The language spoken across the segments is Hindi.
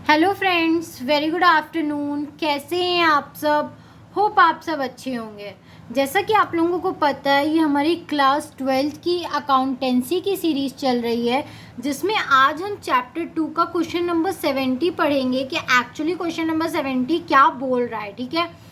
Hello friends, very good afternoon. कैसे हैं आप सब? होप आप सब अच्छे होंगे। जैसा कि आप लोगों को पता है, ये हमारी क्लास 12th की अकाउंटेंसी की सीरीज़ चल रही है, जिसमें आज हम चैप्टर 2 का क्वेश्चन नंबर 70 पढ़ेंगे कि एक्चुअली क्वेश्चन नंबर 70 क्या बोल रहा है। ठीक है,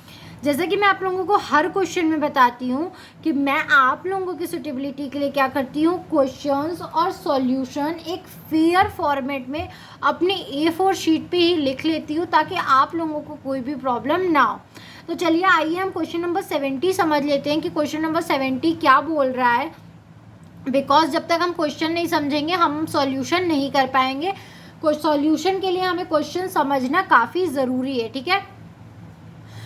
जैसा कि मैं आप लोगों को हर क्वेश्चन में बताती हूँ कि मैं आप लोगों की सुटेबिलिटी के लिए क्या करती हूँ, क्वेश्चंस और सॉल्यूशन एक फेयर फॉर्मेट में अपने A4 शीट पे ही लिख लेती हूँ, ताकि आप लोगों को कोई भी प्रॉब्लम ना हो। तो चलिए आइए हम क्वेश्चन नंबर 70 समझ लेते हैं कि क्वेश्चन नंबर 70 क्या बोल रहा है। बिकॉज जब तक हम क्वेश्चन नहीं समझेंगे हम सॉल्यूशन नहीं कर पाएंगे। सॉल्यूशन के लिए हमें क्वेश्चन समझना काफ़ी ज़रूरी है। ठीक है,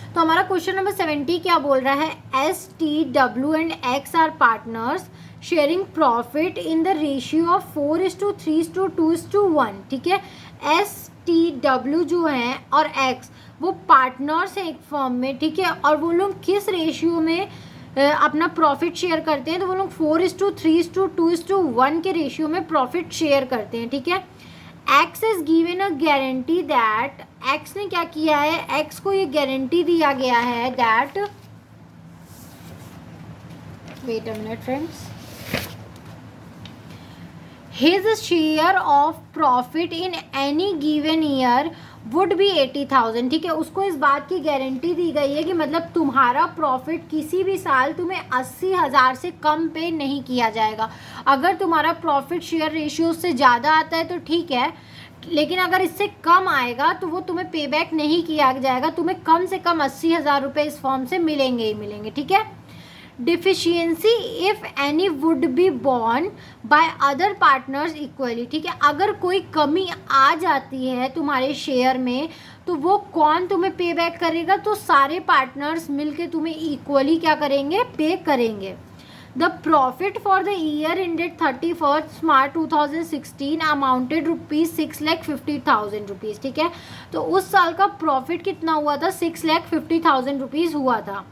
तो हमारा क्वेश्चन नंबर 70 क्या बोल रहा है, STW and X are partners sharing profit in the ratio of 4:3:2:1। ठीक है, STW जो है और X वो पार्टनर्स हैं एक फर्म में। ठीक है, और वो लोग किस रेशियो में अपना प्रॉफिट शेयर करते हैं, तो वो लोग 4:3:2:1 के रेशियो में प्रॉफिट शेयर करते हैं। ठीक है, x is given a guarantee that, x ने क्या किया है, एक्स को ये गारंटी दिया गया है that, wait a minute friends, his share of profit in any given year would be 80,000। ठीक है, उसको इस बात की गारंटी दी गई है कि मतलब तुम्हारा प्रॉफिट किसी भी साल तुम्हें 80,000 से कम पे नहीं किया जाएगा। अगर तुम्हारा प्रॉफिट शेयर रेशियो से ज़्यादा आता है तो ठीक है, लेकिन अगर इससे कम आएगा तो वो तुम्हें पे बैक नहीं किया जाएगा। तुम्हें कम से कम 80,000 रुपये इस फॉर्म से मिलेंगे ही मिलेंगे। ठीक है, deficiency if any would be born by other partners equally. ठीक है, अगर कोई कमी आ जाती है तुम्हारे शेयर में तो वो कौन तुम्हें पे बैक करेगा, तो सारे पार्टनर्स मिलके तुम्हें इक्वली क्या करेंगे, पे करेंगे। The profit for the year ended 31 March 2016 amounted ₹6,50,000। ठीक है, तो उस साल का प्रॉफिट कितना हुआ था, 6,50,000 रुपीज़ हुआ था।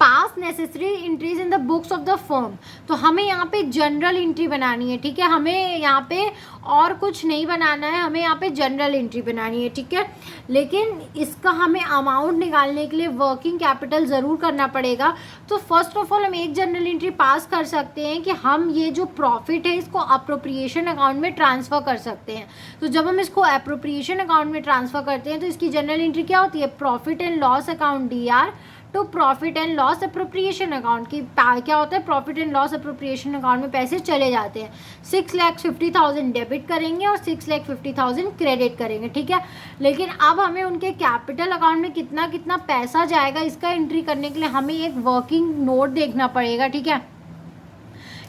पास necessary entries in the books of the firm, तो हमें यहाँ पे जनरल एंट्री बनानी है। ठीक है, हमें यहाँ पे और कुछ नहीं बनाना है, हमें यहाँ पे जनरल एंट्री बनानी है। ठीक है, लेकिन इसका हमें अमाउंट निकालने के लिए वर्किंग कैपिटल ज़रूर करना पड़ेगा। तो फर्स्ट ऑफ ऑल हम एक जनरल एंट्री पास कर सकते हैं कि हम ये जो प्रॉफिट है इसको अप्रोप्रिएशन अकाउंट में ट्रांसफ़र कर सकते हैं। तो जब हम इसको अप्रोप्रिएशन अकाउंट में ट्रांसफ़र करते हैं तो इसकी जनरल एंट्री क्या होती है, profit and loss account DR तो profit and loss appropriation account की क्या होता है, profit and loss appropriation account में पैसे चले जाते हैं। 6,50,000 डेबिट करेंगे और 6,50,000 क्रेडिट करेंगे। ठीक है, लेकिन अब हमें उनके कैपिटल अकाउंट में कितना कितना पैसा जाएगा इसका एंट्री करने के लिए हमें एक वर्किंग नोट देखना पड़ेगा। ठीक है,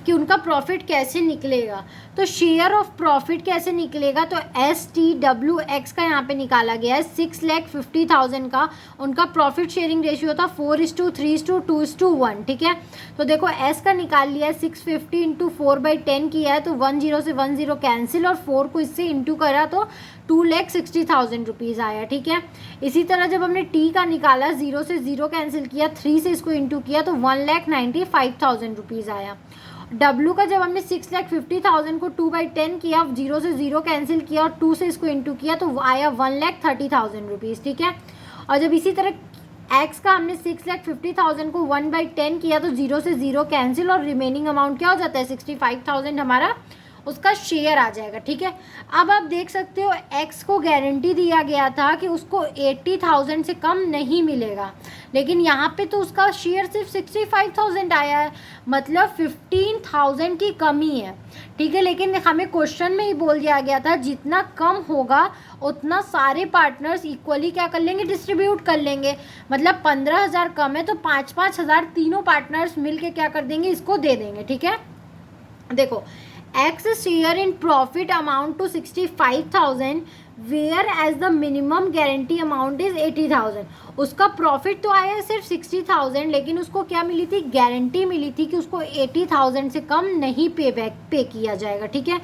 कि उनका प्रॉफिट कैसे निकलेगा। तो शेयर ऑफ प्रॉफिट कैसे निकलेगा, तो STWX का यहाँ पे निकाला गया है 6,50,000 का उनका प्रॉफिट शेयरिंग रेशियो था 4:3:2:1। ठीक है, तो देखो S का निकाल लिया है, 650 इंटू 4/10 किया है तो 10 से 10 कैंसिल और 4 को इससे इंटू करा तो 2,60,000 रुपीज़ आया। ठीक है, इसी तरह जब हमने T का निकाला, 0 से 0 कैंसिल किया, 3 से इसको इंटू किया तो 1,95,000 रुपीज़ आया। W का जब हमने 6,50,000 को 2/10 किया, 0 से 0 कैंसिल किया और 2 से इसको इंटू किया तो आया 1,30,000 रुपीज़। ठीक है, और जब इसी तरह X का हमने 6,50,000 को 1/10 किया तो 0 से 0 कैंसिल और रिमेनिंग अमाउंट क्या हो जाता है, 65,000 हमारा उसका शेयर आ जाएगा। ठीक है, अब आप देख सकते हो X को गारंटी दिया गया था कि उसको 80,000 से कम नहीं मिलेगा, लेकिन यहाँ पे तो उसका शेयर सिर्फ 65,000 आया है, मतलब 15,000 की कमी है। ठीक है, लेकिन हमें क्वेश्चन में ही बोल दिया गया था जितना कम होगा उतना सारे पार्टनर्स इक्वली क्या कर लेंगे, डिस्ट्रीब्यूट कर लेंगे। मतलब 15,000 कम है तो 5,000 तीनों पार्टनर्स मिल के क्या कर देंगे, इसको दे देंगे। ठीक है, देखो X share in profit amount to 65,000 whereas the minimum guarantee amount is 80,000। उसका प्रॉफिट तो आया सिर्फ 60,000, लेकिन उसको क्या मिली थी, गारंटी मिली थी कि उसको 80,000 से कम नहीं पे किया जाएगा। ठीक है,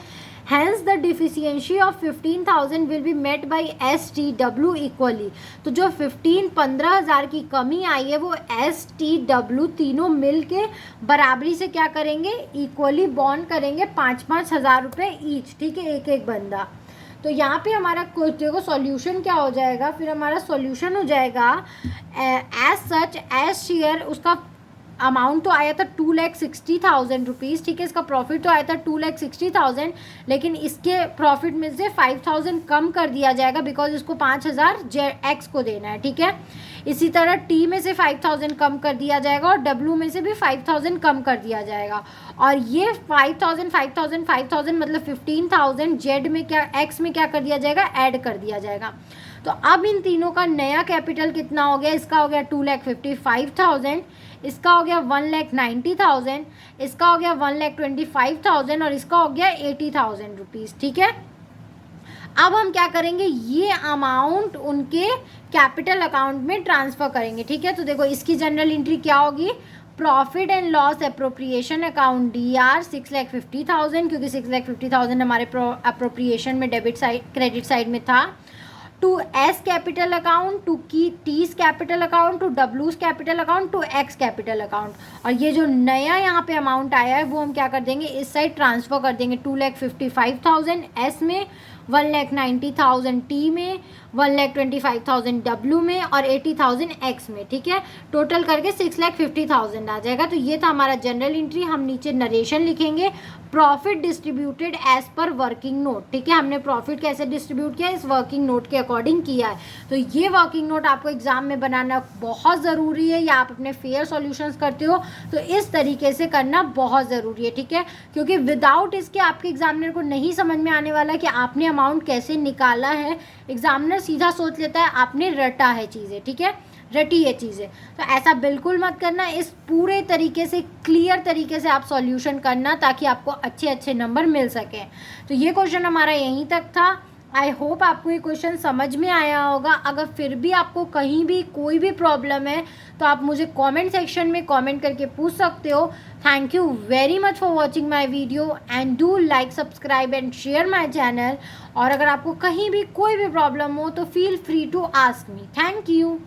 Hence the deficiency of 15,000 will be met by STW equally। तो जो 15,000 की कमी आई है वो STW तीनों मिल के बराबरी से क्या करेंगे, इक्वली बॉन्ड करेंगे 5,000 रुपये ईच। ठीक है, एक एक बंदा। तो यहाँ पे हमारा देखो सॉल्यूशन क्या हो जाएगा, फिर हमारा सॉल्यूशन हो जाएगा एज सच एज शेयर, उसका अमाउंट तो आया था 2,60,000 रुपीज़, ठीक है, इसका प्रॉफिट तो आया था 2,60,000, लेकिन इसके प्रॉफिट में से 5,000 कम कर दिया जाएगा बिकॉज इसको 5,000 एक्स को देना है, ठीक है। इसी तरह टी में से 5,000 कम कर दिया जाएगा और डब्ल्यू में से भी 5,000 कम कर दिया जाएगा, और ये 5,000 5,000 5,000 मतलब 15,000 जेड में क्या एक्स में क्या कर दिया जाएगा, ऐड कर दिया जाएगा। तो अब इन तीनों का नया कैपिटल कितना हो गया, इसका हो गया 2,55,000, इसका हो गया 1,90,000, इसका हो गया 1,25,000 और इसका हो गया 80,000 रुपीज़, ठीक है। अब हम क्या करेंगे, ये अमाउंट उनके कैपिटल अकाउंट में ट्रांसफ़र करेंगे, ठीक है। तो देखो इसकी जनरल एंट्री क्या होगी, profit and loss appropriation account DR 6,50,000, क्योंकि 6,50,000 हमारे अप्रोप्रिएशन में डेबिट साइड क्रेडिट साइड में था, to S capital account, to की टीज कैपिटल अकाउंट, टू डब्ल्यूज capital account, to X capital account. और ये जो नया यहाँ पे अमाउंट आया है वो हम क्या कर देंगे, इस साइड ट्रांसफ़र कर देंगे, 2,55,000 एस में, 1,90,000 टी में, 1,25,000 डब्ल्यू में और 80,000 एक्स में, ठीक है। टोटल करके 6,50,000 आ जाएगा। तो ये था हमारा जनरल एंट्री। हम नीचे नरेशन लिखेंगे, profit distributed as per working note, ठीक है। हमने प्रॉफिट कैसे डिस्ट्रीब्यूट किया, इस वर्किंग नोट के अकॉर्डिंग किया है। तो ये वर्किंग नोट आपको एग्जाम में बनाना बहुत ज़रूरी है, या आप अपने फेयर सॉल्यूशंस करते हो तो इस तरीके से करना बहुत ज़रूरी है, ठीक है, क्योंकि विदाउट इसके आपके एग्जामिनर को नहीं समझ में आने वाला कि आपने अमाउंट कैसे निकाला है। एग्जामिनर सीधा सोच लेता है आपने रटा है चीज़ें, ठीक है, रटी है चीज़ें। तो ऐसा बिल्कुल मत करना, इस पूरे तरीके से क्लियर तरीके से आप सॉल्यूशन करना ताकि आपको अच्छे अच्छे नंबर मिल सकें। तो ये क्वेश्चन हमारा यहीं तक था। आई होप आपको ये क्वेश्चन समझ में आया होगा। अगर फिर भी आपको कहीं भी कोई भी प्रॉब्लम है तो आप मुझे कमेंट सेक्शन में कमेंट करके पूछ सकते हो। Thank you very much for watching my video and do like, subscribe and share my channel. और अगर आपको कहीं भी कोई भी प्रॉब्लम हो तो feel free to ask me. Thank you.